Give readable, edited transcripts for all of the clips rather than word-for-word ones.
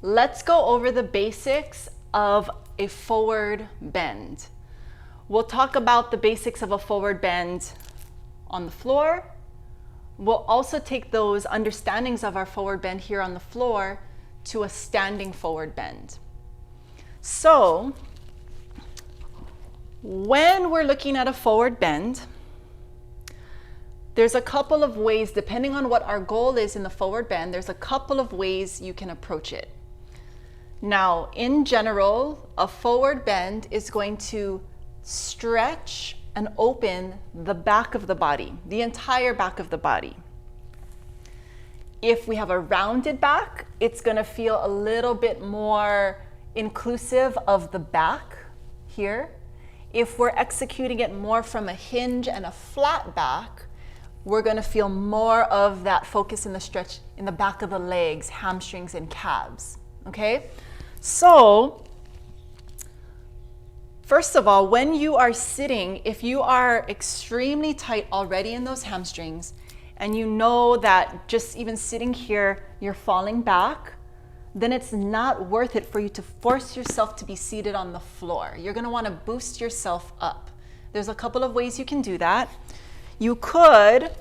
Let's go over the basics of a forward bend. We'll talk about the basics of a forward bend on the floor. We'll also take those understandings of our forward bend here on the floor to a standing forward bend. So, when we're looking at a forward bend, there's a couple of ways, depending on what our goal is in the forward bend, there's a couple of ways you can approach it. Now, in general, a forward bend is going to stretch and open the back of the body, the entire back of the body. If we have a rounded back, it's going to feel a little bit more inclusive of the back here. If we're executing it more from a hinge and a flat back, we're going to feel more of that focus in the stretch in the back of the legs, hamstrings, and calves. Okay? So, first of all, when you are sitting, if you are extremely tight already in those hamstrings, and you know that just even sitting here, you're falling back, then it's not worth it for you to force yourself to be seated on the floor. You're going to want to boost yourself up. There's a couple of ways you can do that. You could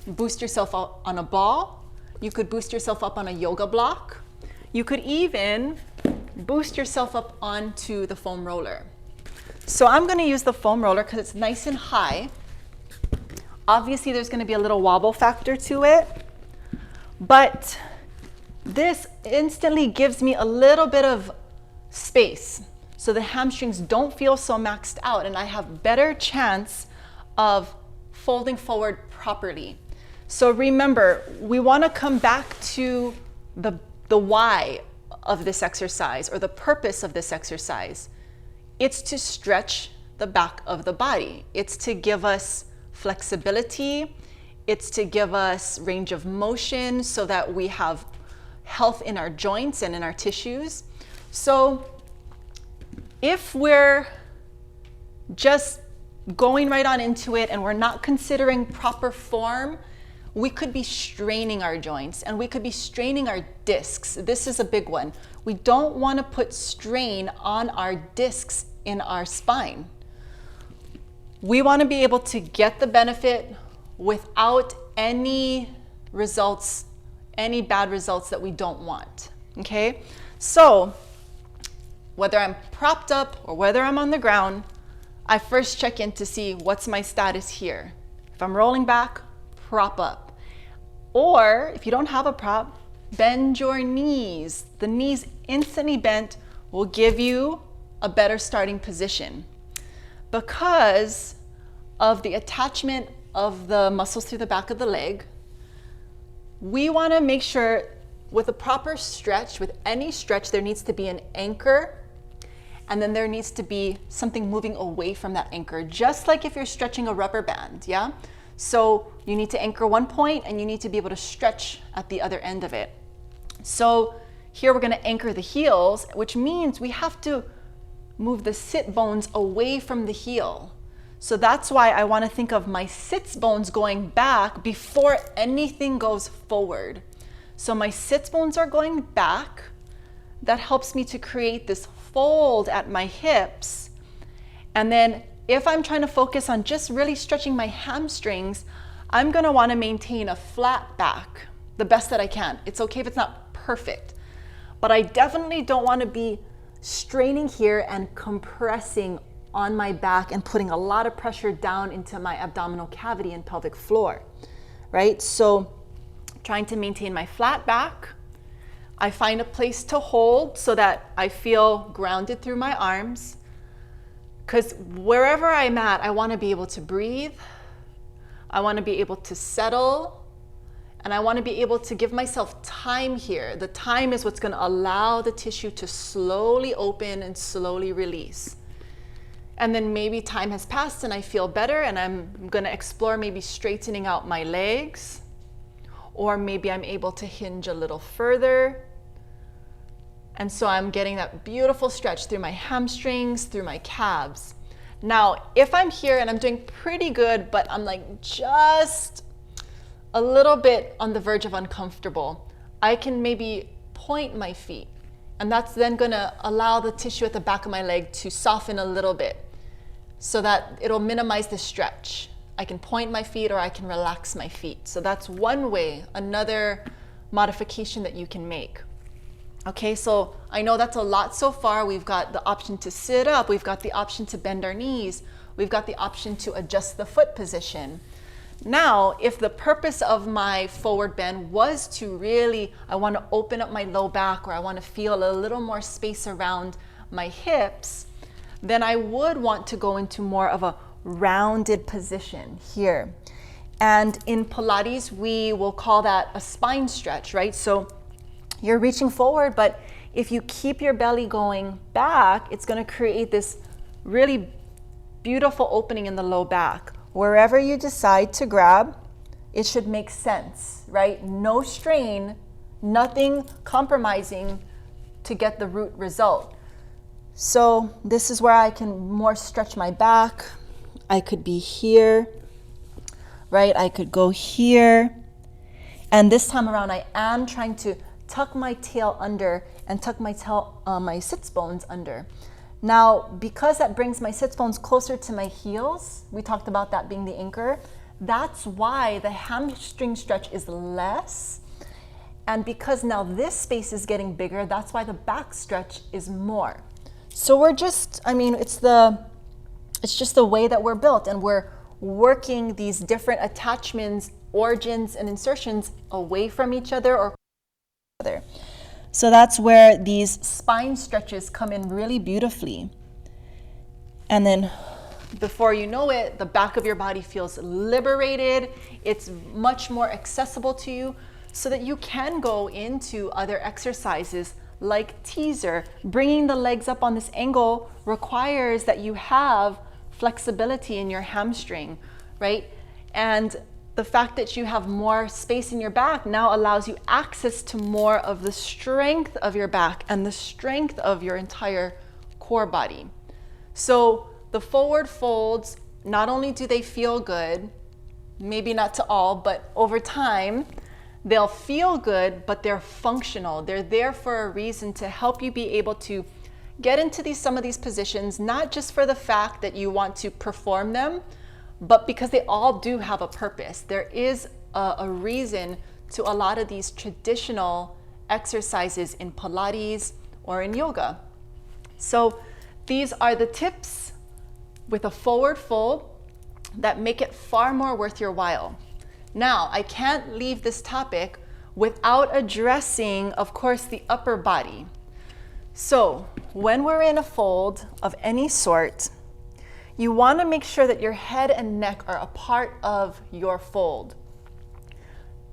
boost yourself up on a ball. You could boost yourself up on a yoga block. You could even boost yourself up onto the foam roller. So I'm going to use the foam roller because it's nice and high. Obviously, there's going to be a little wobble factor to it, but this instantly gives me a little bit of space so the hamstrings don't feel so maxed out and I have better chance of folding forward properly. So remember, we want to come back to the why of this exercise or the purpose of this exercise. It's to stretch the back of the body. It's to give us flexibility. It's to give us range of motion so that we have health in our joints and in our tissues. So if we're just going right on into it and we're not considering proper form, we could be straining our joints and we could be straining our discs. This is a big one. We don't want to put strain on our discs in our spine. We want to be able to get the benefit without any results, any bad results that we don't want. Okay? So, whether I'm propped up or whether I'm on the ground, I first check in to see what's my status here. If I'm rolling back, prop up. Or if you don't have a prop, bend your knees. The knees instantly bent will give you a better starting position. Because of the attachment of the muscles through the back of the leg, we want to make sure with a proper stretch, with any stretch, there needs to be an anchor, and then there needs to be something moving away from that anchor, just like if you're stretching a rubber band, yeah? So you need to anchor one point and you need to be able to stretch at the other end of it. So here we're going to anchor the heels, which means we have to move the sit bones away from the heel. So that's why I want to think of my sits bones going back before anything goes forward. So my sits bones are going back. That helps me to create this fold at my hips. And then if I'm trying to focus on just really stretching my hamstrings, I'm going to want to maintain a flat back the best that I can. It's okay if it's not perfect, but I definitely don't want to be straining here and compressing on my back and putting a lot of pressure down into my abdominal cavity and pelvic floor, right? So trying to maintain my flat back. I find a place to hold so that I feel grounded through my arms. Because wherever I'm at, I want to be able to breathe. I want to be able to settle. And I want to be able to give myself time here. The time is what's going to allow the tissue to slowly open and slowly release. And then maybe time has passed and I feel better and I'm going to explore maybe straightening out my legs. Or maybe I'm able to hinge a little further. And so I'm getting that beautiful stretch through my hamstrings, through my calves. Now, if I'm here and I'm doing pretty good, but I'm like just a little bit on the verge of uncomfortable, I can maybe point my feet And that's then gonna allow the tissue at the back of my leg to soften a little bit so that it'll minimize the stretch. I can point my feet or I can relax my feet. So that's one way, another modification that you can make. Okay, so I know that's a lot so far. We've got the option to sit up, we've got the option to bend our knees, we've got the option to adjust the foot position. Now, if the purpose of my forward bend was to really, I want to open up my low back, or I want to feel a little more space around my hips, then I would want to go into more of a rounded position here. And in Pilates, we will call that a spine stretch, right? So you're reaching forward, but if you keep your belly going back, it's going to create this really beautiful opening in the low back. Wherever you decide to grab, it should make sense, right? No strain, nothing compromising to get the root result. So this is where I can more stretch my back. I could be here, right? I could go here. And this time around, I am trying to tuck my tail under and tuck my tail, my sits bones under. Now, because that brings my sits bones closer to my heels, we talked about that being the anchor, that's why the hamstring stretch is less. And because now this space is getting bigger, that's why the back stretch is more. So we're just, I mean, it's just the way that we're built, and we're working these different attachments, origins, and insertions away from each other or together. So that's where these spine stretches come in really beautifully. And then before you know it, the back of your body feels liberated. It's much more accessible to you so that you can go into other exercises like teaser. Bringing the legs up on this angle requires that you have flexibility in your hamstring, right? And the fact that you have more space in your back now allows you access to more of the strength of your back and the strength of your entire core body. So the forward folds, not only do they feel good, maybe not to all, but over time, they'll feel good, but they're functional. They're there for a reason to help you be able to get into some of these positions, not just for the fact that you want to perform them, but because they all do have a purpose. There is a reason to a lot of these traditional exercises in Pilates or in yoga. So these are the tips with a forward fold that make it far more worth your while. Now, I can't leave this topic without addressing, of course, the upper body. So when we're in a fold of any sort, you want to make sure that your head and neck are a part of your fold.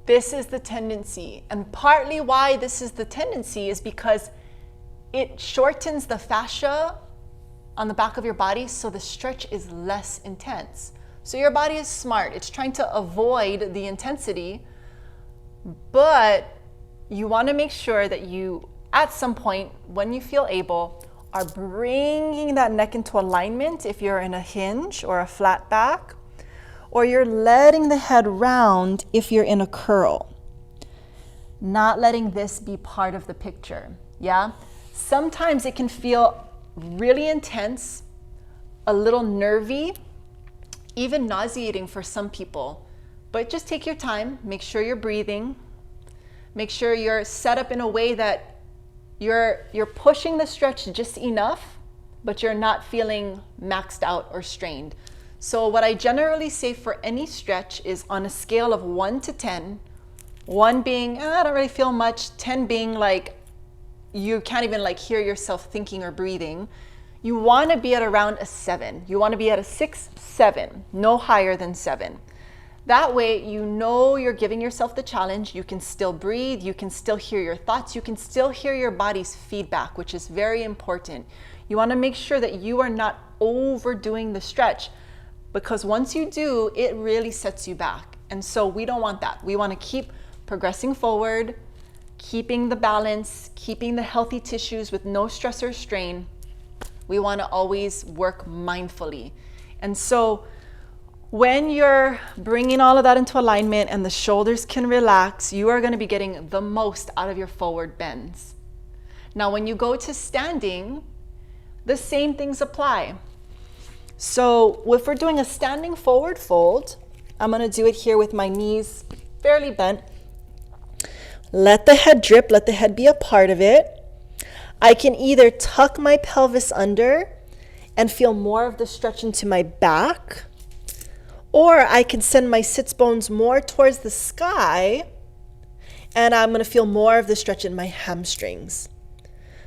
This is the tendency, and partly why this is the tendency is because it shortens the fascia on the back of your body, so the stretch is less intense. So your body is smart. It's trying to avoid the intensity, but you want to make sure that you, at some point, when you feel able, are bringing that neck into alignment if you're in a hinge or a flat back, or you're letting the head round if you're in a curl. Not letting this be part of the picture, yeah? Sometimes it can feel really intense, a little nervy, even nauseating for some people, but just take your time, make sure you're breathing, make sure you're set up in a way that you're pushing the stretch just enough, but you're not feeling maxed out or strained. So what I generally say for any stretch is on a scale of 1 to 10, 1 being, I don't really feel much, 10 being like, you can't even like hear yourself thinking or breathing. You want to be at around a 7. You want to be at a 6, 7, no higher than 7. That way, you know you're giving yourself the challenge. You can still breathe. You can still hear your thoughts. You can still hear your body's feedback, which is very important. You want to make sure that you are not overdoing the stretch, because once you do, it really sets you back. And so we don't want that. We want to keep progressing forward, keeping the balance, keeping the healthy tissues with no stress or strain. We want to always work mindfully. And so when you're bringing all of that into alignment and the shoulders can relax, you are going to be getting the most out of your forward bends. Now, when you go to standing, the same things apply. So if we're doing a standing forward fold, I'm gonna do it here with my knees fairly bent. Let the head drip, let the head be a part of it. I can either tuck my pelvis under and feel more of the stretch into my back, or I can send my sits bones more towards the sky and I'm gonna feel more of the stretch in my hamstrings.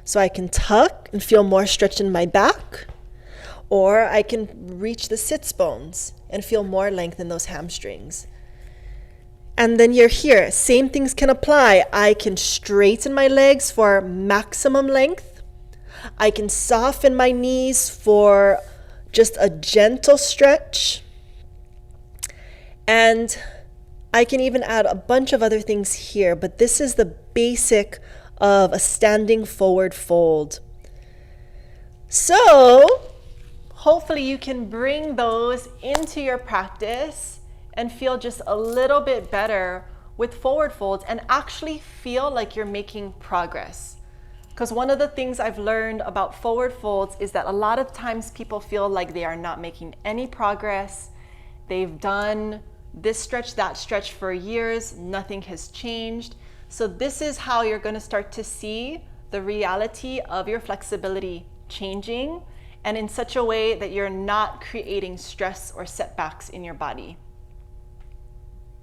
So I can tuck and feel more stretch in my back, or I can reach the sits bones and feel more length in those hamstrings. And then you're here, same things can apply. I can straighten my legs for maximum length. I can soften my knees for just a gentle stretch. And I can even add a bunch of other things here, but this is the basic of a standing forward fold. So hopefully you can bring those into your practice and feel just a little bit better with forward folds and actually feel like you're making progress. Because one of the things I've learned about forward folds is that a lot of times people feel like they are not making any progress. They've done this stretch, that stretch for years, nothing has changed. So this is how you're going to start to see the reality of your flexibility changing, and in such a way that you're not creating stress or setbacks in your body.